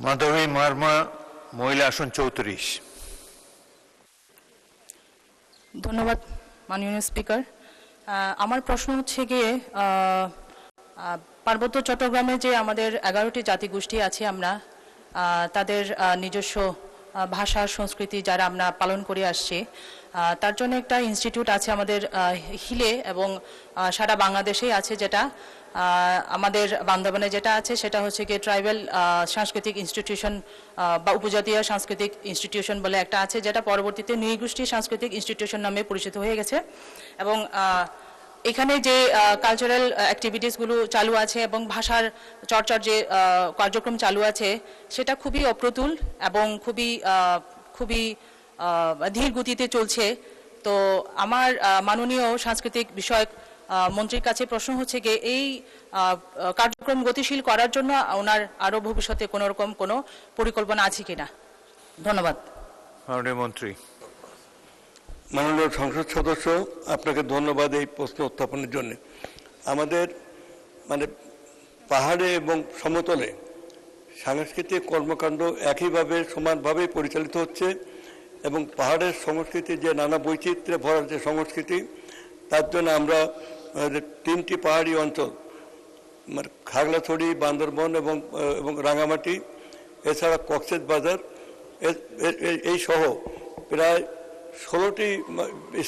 মাধবী মার্মা, মহিলা আসন 34। ধন্যবাদ মাননীয় স্পিকার। আমার প্রশ্ন হচ্ছে গিয়ে পার্বত্য চট্টগ্রামে যে আমাদের 11টি জাতিগোষ্ঠী আছে, আমরা তাদের নিজস্ব ভাষা সংস্কৃতি যারা আমরা পালন করে আসছি, তার জন্য একটা ইনস্টিটিউট আছে আমাদের হিলে এবং সারা বাংলাদেশেই আছে, যেটা আমাদের বান্দরবানে যেটা আছে সেটা হচ্ছে গিয়ে ট্রাইবাল সাংস্কৃতিক ইনস্টিটিউশন বা উপজাতীয় সাংস্কৃতিক ইনস্টিটিউশন বলে একটা আছে, যেটা পরবর্তীতে নৃগোষ্ঠী সাংস্কৃতিক ইনস্টিটিউশন নামে পরিচিত হয়ে গেছে। এবং এখানে যে কালচারাল অ্যাক্টিভিটিসগুলো চালু আছে এবং ভাষার চর্চার যে কার্যক্রম চালু আছে সেটা খুবই অপ্রতুল এবং খুবই ধীর গতিতে চলছে। তো আমার মাননীয় সাংস্কৃতিক বিষয়ক মন্ত্রীর কাছে প্রশ্ন হচ্ছে যে এই কার্যক্রম গতিশীল করার জন্য ওনার আরও ভবিষ্যতে কোনো রকম কোনো পরিকল্পনা আছে কিনা। ধন্যবাদ। মাননীয় মন্ত্রী। মাননীয় সংসদ সদস্য, আপনাকে ধন্যবাদ এই প্রশ্ন উত্থাপনের জন্য। আমাদের পাহাড়ে এবং সমতলে সাংস্কৃতিক কর্মকাণ্ড একইভাবে সমানভাবেই পরিচালিত হচ্ছে এবং পাহাড়ের সংস্কৃতি যে নানা বৈচিত্র্যে ভরা যে সংস্কৃতি, তার জন্য আমরা 3টি পাহাড়ি অঞ্চল খাগড়াছড়ি, বান্দরবন এবং রাঙামাটি, এছাড়া কক্সবাজার এই সহ প্রায় 16টি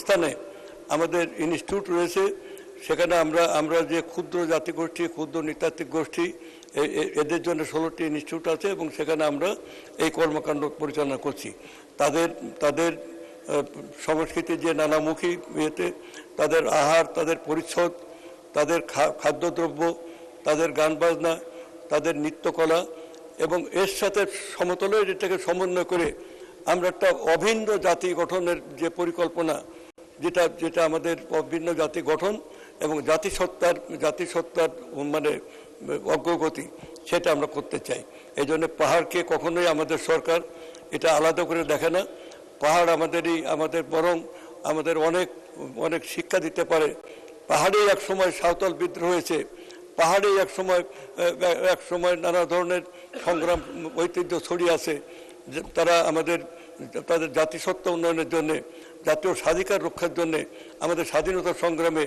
স্থানে আমাদের ইনস্টিটিউট রয়েছে। সেখানে আমরা যে ক্ষুদ্র জাতিগোষ্ঠী, ক্ষুদ্র নৃতাত্ত্বিক গোষ্ঠী, এদের জন্য 16টি ইনস্টিটিউট আছে এবং সেখানে আমরা এই কর্মকাণ্ড পরিচালনা করছি। তাদের সংস্কৃতির যে নানামুখী ইয়েতে তাদের আহার, তাদের পরিচ্ছদ, তাদের খাদ্যদ্রব্য, তাদের গান বাজনা, তাদের নৃত্যকলা এবং এর সাথে সমতলে এটাকে সমন্বয় করে আমরা একটা অভিন্ন জাতি গঠনের যে পরিকল্পনা, যেটা আমাদের অভিন্ন জাতি গঠন এবং জাতিসত্তার অগ্রগতি, সেটা আমরা করতে চাই। এই জন্য পাহাড়কে কখনোই আমাদের সরকার এটা আলাদা করে দেখে না। পাহাড় আমাদের বরং আমাদের অনেক শিক্ষা দিতে পারে। পাহাড়েই এক সময় সাঁওতাল বিদ্রোহ হয়েছে, পাহাড়েই এক সময় নানা ধরনের সংগ্রাম ঐতিহ্য ছড়িয়ে আছে। তারা তাদের জাতিসত্তা উন্নয়নের জন্যে, জাতীয় স্বাধিকার রক্ষার জন্যে, আমাদের স্বাধীনতা সংগ্রামে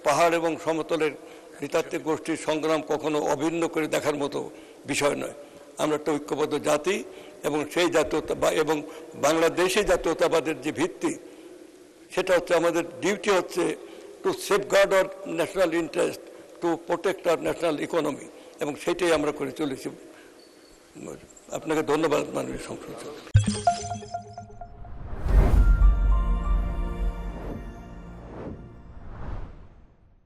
পাহাড় এবং সমতলের নৃতাত্ত্বিক গোষ্ঠীর সংগ্রাম কখনো অভিন্ন করে দেখার মতো বিষয় নয়। আমরা একটা ঐক্যবদ্ধ জাতি এবং সেই জাতীয়তা এবং বাংলাদেশি জাতীয়তাবাদের যে ভিত্তি, সেটা হচ্ছে আমাদের ডিউটি হচ্ছে to safeguard our national interest, to protect our national economy, এবং সেইটাই আমরা করে চলেছি। আপনাকে ধন্যবাদ মাননীয় সংসদ।